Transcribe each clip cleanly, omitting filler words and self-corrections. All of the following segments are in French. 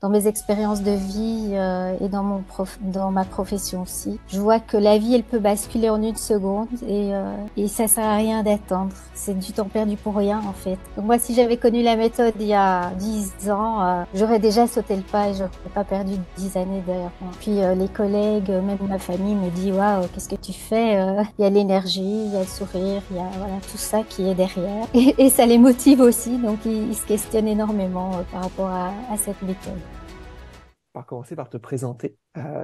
dans mes expériences de vie et dans ma profession aussi. Je vois que la vie, elle peut basculer en une seconde et ça sert à rien d'attendre. C'est du temps perdu pour rien en fait. Donc moi, si j'avais connu la méthode il y a 10 ans, j'aurais déjà sauté le pas et j'aurais pas perdu 10 années derrière moi. Puis les collègues, même ma famille me dit waouh, qu'est-ce que tu fais? Il y a l'énergie, il y a le sourire, il y a voilà tout ça qui est derrière et ça les motive aussi. Donc ils se questionnent énormément par rapport à cette méthode. Par commencer par te présenter.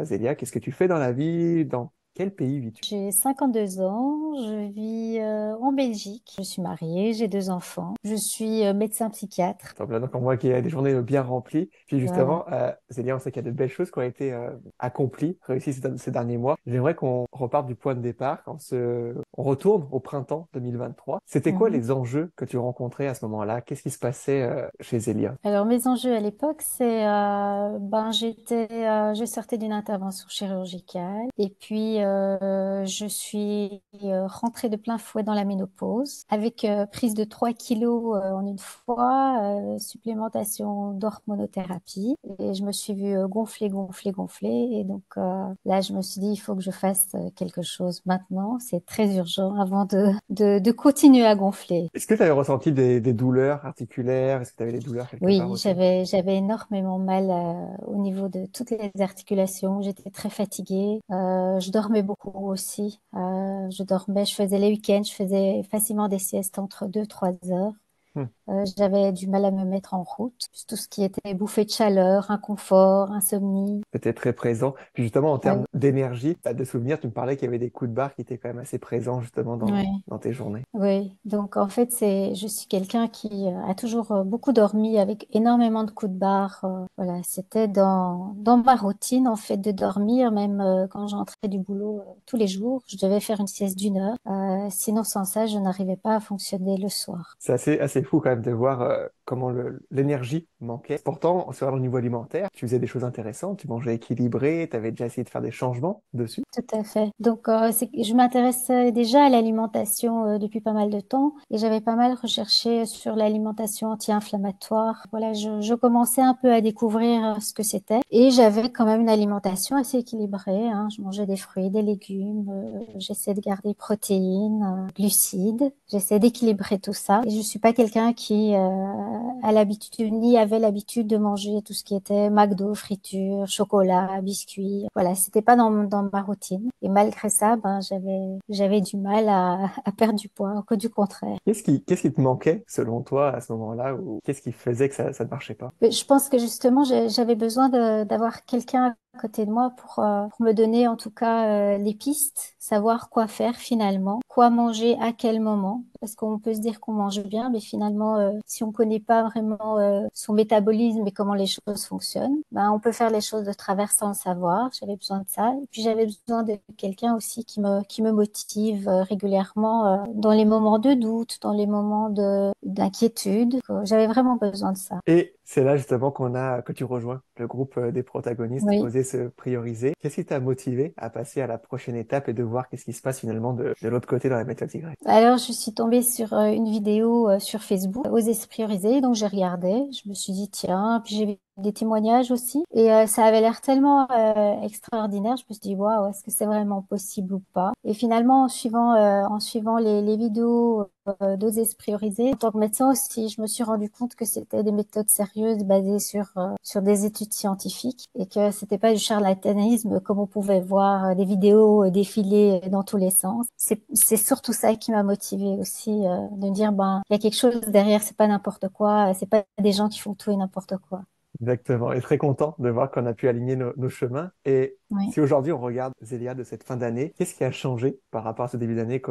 Zélia, qu'est-ce que tu fais dans la vie? Dans quel pays vis-tu? J'ai 52 ans, je vis en Belgique. Je suis mariée, j'ai 2 enfants. Je suis médecin psychiatre. Donc là, donc on voit qu'il y a des journées bien remplies. Puis Voilà. justement, Zélia, on sait qu'il y a de belles choses qui ont été accomplies, réussies ces derniers mois. J'aimerais qu'on reparte du point de départ, on retourne au printemps 2023. C'était quoi Mhm. les enjeux que tu rencontrais à ce moment-là? Qu'est-ce qui se passait chez Zélia? Alors mes enjeux à l'époque, c'est je sortais d'une intervention chirurgicale et puis je suis rentrée de plein fouet dans la ménopause avec prise de 3 kilos en une fois, supplémentation d'hormonothérapie et je me suis vue gonfler, gonfler, gonfler et donc là je me suis dit il faut que je fasse quelque chose maintenant, c'est très urgent avant de continuer à gonfler. Est-ce que tu avais ressenti des douleurs articulaires? Est-ce que tu avais des douleurs quelque part Oui, aussi? j'avais énormément mal au niveau de toutes les articulations. J'étais très fatiguée. Je dormais beaucoup aussi. Je faisais les week-ends, je faisais facilement des siestes entre 2, 3 heures. Hmm. J'avais du mal à me mettre en route. Tout ce qui était bouffée de chaleur, inconfort, insomnie. C'était très présent. Puis justement, en termes Oui, d'énergie, de souvenirs, tu me parlais qu'il y avait des coups de barre qui étaient quand même assez présents justement oui. dans tes journées. Oui, donc en fait, je suis quelqu'un qui a toujours beaucoup dormi avec énormément de coups de barre. Voilà, c'était dans ma routine en fait de dormir, même quand j'entrais du boulot tous les jours, je devais faire une sieste d'1 heure. Sinon, sans ça, je n'arrivais pas à fonctionner le soir. C'est assez fou quand même de voir comment l'énergie manquait. Pourtant, sur le niveau alimentaire, tu faisais des choses intéressantes, tu mangeais équilibré, tu avais déjà essayé de faire des changements dessus. Tout à fait. Donc, je m'intéressais déjà à l'alimentation depuis pas mal de temps et j'avais pas mal recherché sur l'alimentation anti-inflammatoire. Voilà, je commençais un peu à découvrir ce que c'était et j'avais quand même une alimentation assez équilibrée, hein. Je mangeais des fruits, des légumes, j'essayais de garder protéines, glucides. J'essaie d'équilibrer tout ça et je suis pas quelqu'un qui a l'habitude ni avait l'habitude de manger tout ce qui était McDo, friture, chocolat, biscuits. Voilà, c'était pas dans ma routine. Et malgré ça, j'avais du mal à perdre du poids, que du contraire. Qu'est-ce qui te manquait selon toi à ce moment-là ou qu'est-ce qui faisait que ça ne marchait pas? Mais je pense que justement, j'avais besoin d'avoir quelqu'un à côté de moi pour me donner en tout cas les pistes, savoir quoi faire finalement, quoi manger à quel moment. Parce qu'on peut se dire qu'on mange bien, mais finalement, si on connaît pas vraiment son métabolisme et comment les choses fonctionnent, ben, on peut faire les choses de travers sans le savoir. J'avais besoin de ça. Et puis j'avais besoin de quelqu'un aussi qui me motive régulièrement dans les moments de doute, dans les moments d'inquiétude. J'avais vraiment besoin de ça. Et c'est là justement que tu rejoins le groupe des protagonistes, Oui. oser se prioriser. Qu'est-ce qui t'a motivé à passer à la prochaine étape et de voir qu'est-ce qui se passe finalement de l'autre côté dans la méthode Y? Alors, je suis tombée sur une vidéo sur Facebook, Oser se prioriser. Donc, j'ai regardé. Je me suis dit, tiens, puis j'ai vu des témoignages aussi. Et ça avait l'air tellement extraordinaire. Je me suis dit, waouh, est-ce que c'est vraiment possible ou pas? Et finalement, en suivant les vidéos d'Oser se prioriser, en tant que médecin aussi, je me suis rendu compte que c'était des méthodes sérieuses basées sur des études scientifiques et que c'était pas du charlatanisme comme on pouvait voir des vidéos défiler dans tous les sens. C'est surtout ça qui m'a motivée aussi, de me dire, ben, il y a quelque chose derrière, c'est pas n'importe quoi, c'est pas des gens qui font tout et n'importe quoi. Exactement. Et très content de voir qu'on a pu aligner nos chemins. Et Oui. si aujourd'hui on regarde Zélia de cette fin d'année, qu'est-ce qui a changé par rapport à ce début d'année?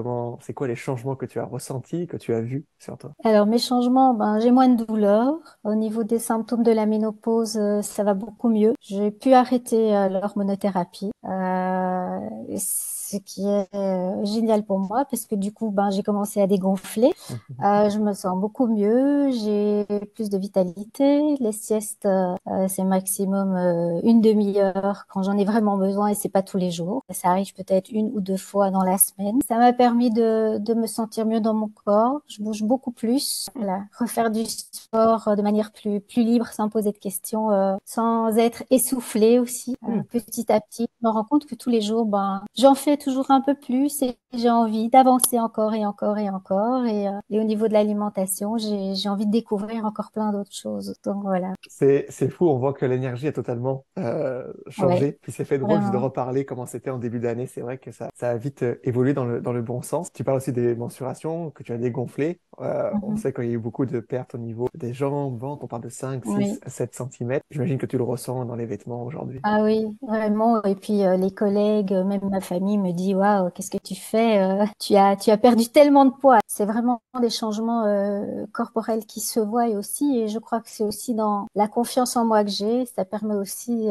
C'est quoi les changements que tu as ressentis, que tu as vus sur toi? Alors, mes changements, ben, j'ai moins de douleurs. Au niveau des symptômes de la ménopause, ça va beaucoup mieux. J'ai pu arrêter l'hormonothérapie. ce qui est génial pour moi parce que du coup, ben, j'ai commencé à dégonfler. Je me sens beaucoup mieux, j'ai plus de vitalité. Les siestes, c'est maximum une demi-heure quand j'en ai vraiment besoin et c'est pas tous les jours. Ça arrive peut-être une ou deux fois dans la semaine. Ça m'a permis de me sentir mieux dans mon corps. Je bouge beaucoup plus. Voilà, refaire du sport de manière plus libre, sans poser de questions, sans être essoufflée aussi. Hmm. Petit à petit, je me rends compte que tous les jours, ben, j'en fais toujours un peu plus et j'ai envie d'avancer encore et encore et encore. Et au niveau de l'alimentation, j'ai envie de découvrir encore plein d'autres choses. Donc voilà. C'est fou, on voit que l'énergie a totalement Ouais, changé. Puis c'est fait drôle juste de vraiment. reparler comment c'était en début d'année. C'est vrai que ça a vite évolué dans le bon sens. Tu parles aussi des mensurations que tu as dégonflées. On Mhm. sait qu'il y a eu beaucoup de pertes au niveau des jambes, ventre. On parle de 5, 6, Oui. 7 centimètres. J'imagine que tu le ressens dans les vêtements aujourd'hui. Ah oui, vraiment. Et puis les collègues, même ma famille me dit, waouh, qu'est-ce que tu fais? Tu as perdu tellement de poids. C'est vraiment des changements corporels qui se voient aussi. Et je crois que c'est aussi dans la confiance en moi que j'ai. Ça permet aussi,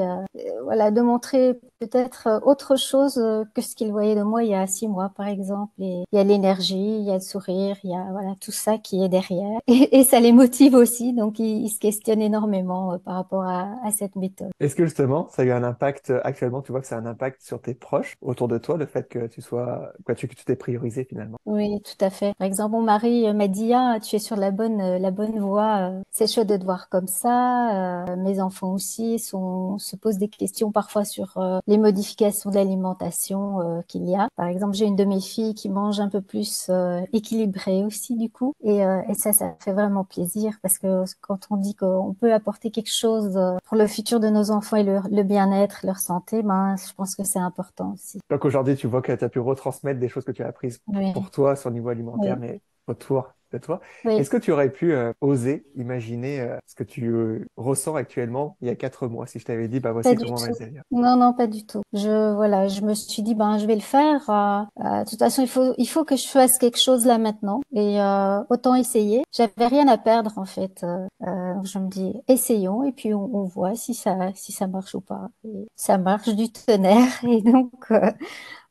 voilà, de montrer peut-être autre chose que ce qu'ils voyaient de moi il y a 6 mois, par exemple. Et il y a l'énergie, il y a le sourire, il y a voilà tout ça qui est derrière. Et ça les motive aussi. Donc ils se questionnent énormément par rapport à cette méthode. Est-ce que justement, ça a eu un impact actuellement, tu vois que ça a un impact sur tes proches autour de toi, le fait que tu sois, que tu t'es priorisé finalement? Oui, tout à fait. Par exemple, mon mari m'a dit, ah, tu es sur la bonne voie. C'est chouette de te voir comme ça. Mes enfants aussi se posent des questions parfois sur les modifications de l'alimentation qu'il y a. Par exemple, j'ai une de mes filles qui mange un peu plus équilibré aussi du coup. Et ça fait vraiment plaisir parce que quand on dit qu'on peut apporter quelque chose pour le futur de nos enfants et le bien-être, leur santé, ben, je pense que c'est important aussi. Donc aujourd'hui, tu vois que tu as pu retransmettre des choses que tu as apprises pour Oui, toi sur le niveau alimentaire, oui, mais autour de toi. Est-ce oui. que tu aurais pu oser imaginer ce que tu ressens actuellement il y a 4 mois, si je t'avais dit, bah Pas voici du comment on va le tout. dire. Non, non, pas du tout. Voilà, je me suis dit, ben, je vais le faire. De toute façon, il faut que je fasse quelque chose là maintenant. Et autant essayer. J'avais rien à perdre en fait. Donc je me dis, essayons et puis on voit si ça marche ou pas. Et ça marche du tonnerre et donc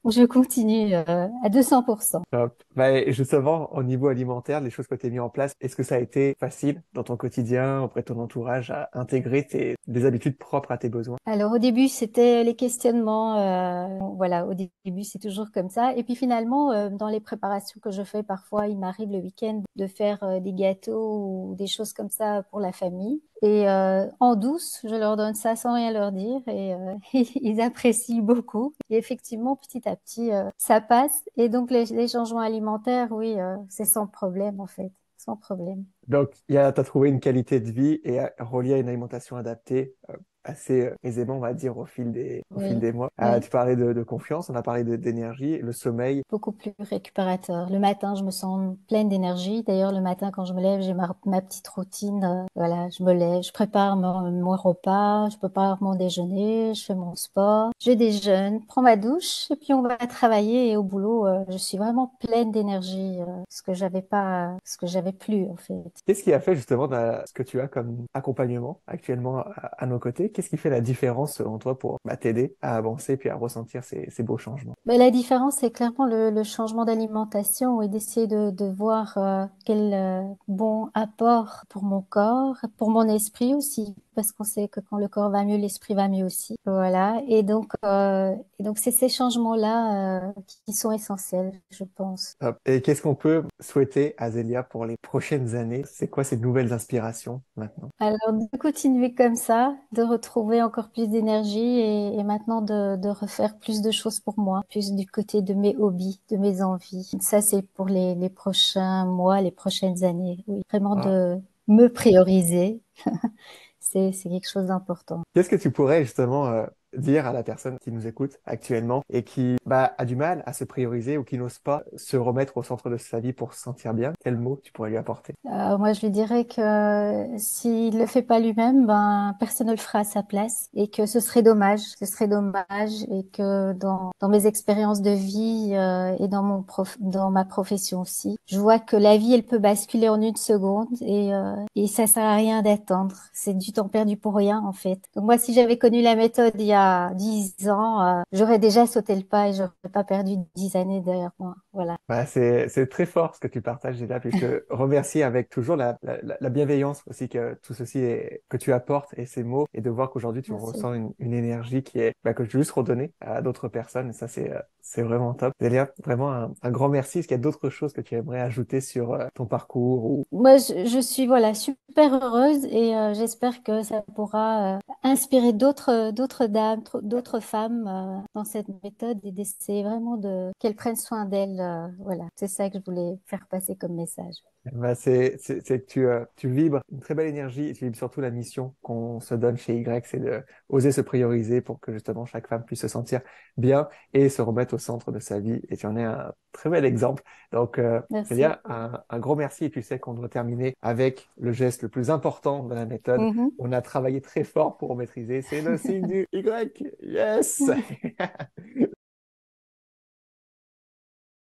je continue à 200%. Top. Bah, justement, au niveau alimentaire, les choses que tu as mis en place, est-ce que ça a été facile dans ton quotidien, auprès de ton entourage, à intégrer des habitudes propres à tes besoins? Alors au début, c'était les questionnements. Voilà, au début, c'est toujours comme ça. Et puis finalement, dans les préparations que je fais, parfois, il m'arrive le week-end de faire des gâteaux ou des choses comme ça pour la famille. Et en douce, je leur donne ça sans rien leur dire et ils apprécient beaucoup. Et effectivement, petit à petit, ça passe. Et donc les changements alimentaires, oui, c'est sans problème en fait, sans problème. Donc, t'as trouvé une qualité de vie et relié à une alimentation adaptée assez aisément, on va dire, au fil Oui, des mois. oui. Tu parlais de confiance, on a parlé d'énergie, le sommeil. Beaucoup plus récupérateur. Le matin, je me sens pleine d'énergie. D'ailleurs, le matin, quand je me lève, j'ai ma petite routine. Voilà, je me lève, je prépare mon repas, je prépare mon déjeuner, je fais mon sport, je déjeune, prends ma douche et puis on va travailler. Et au boulot, je suis vraiment pleine d'énergie, ce que j'avais plus en fait. Qu'est-ce qui a fait justement ce que tu as comme accompagnement actuellement à nos côtés? Qu'est-ce qui fait la différence selon toi pour t'aider à avancer puis à ressentir ces beaux changements? Mais la différence, c'est clairement le changement d'alimentation et d'essayer de voir quel bon apport pour mon corps, pour mon esprit aussi, parce qu'on sait que quand le corps va mieux, l'esprit va mieux aussi. Voilà. Et donc c'est ces changements-là qui sont essentiels, je pense. Top. Et qu'est-ce qu'on peut souhaiter à Zélia pour les prochaines années? C'est quoi ces nouvelles inspirations maintenant? Alors, de continuer comme ça, de retrouver encore plus d'énergie et maintenant de refaire plus de choses pour moi, plus du côté de mes hobbies, de mes envies. Ça, c'est pour les prochains mois, les prochaines années. Oui, vraiment Ah. de me prioriser. C'est quelque chose d'important. Qu'est-ce que tu pourrais justement dire à la personne qui nous écoute actuellement et qui a du mal à se prioriser ou qui n'ose pas se remettre au centre de sa vie pour se sentir bien? Quel mot tu pourrais lui apporter? Moi, je lui dirais que s'il le fait pas lui-même, ben personne ne le fera à sa place et que ce serait dommage et que dans mes expériences de vie et dans ma profession aussi, je vois que la vie elle peut basculer en une seconde et ça sert à rien d'attendre. C'est du temps perdu pour rien en fait. Donc moi, si j'avais connu la méthode il y a 10 ans, j'aurais déjà sauté le pas et j'aurais pas perdu 10 années derrière moi. Voilà. Bah, c'est très fort ce que tu partages là, puis je te remercie avec toujours la bienveillance aussi que tout ceci est, que tu apportes et ces mots, et de voir qu'aujourd'hui tu Merci. ressens une énergie qui est, bah, que je veux juste redonner à d'autres personnes, et ça c'est vraiment top. Delia, vraiment un grand merci. Est-ce qu'il y a d'autres choses que tu aimerais ajouter sur ton parcours ou... Moi, je suis voilà super heureuse et j'espère que ça pourra inspirer d'autres dames, d'autres femmes dans cette méthode et d'essayer vraiment de qu'elles prennent soin d'elles. Voilà, c'est ça que je voulais faire passer comme message. Bah, c'est que tu vibres une très belle énergie, et tu vibres surtout la mission qu'on se donne chez Y, c'est de oser se prioriser pour que justement chaque femme puisse se sentir bien et se remettre au centre de sa vie. Et tu en es un très bel exemple. Donc, Merci. Célia, un gros merci. Et tu sais qu'on doit terminer avec le geste le plus important de la méthode. Mhm. On a travaillé très fort pour maîtriser. C'est le signe du Y. Yes!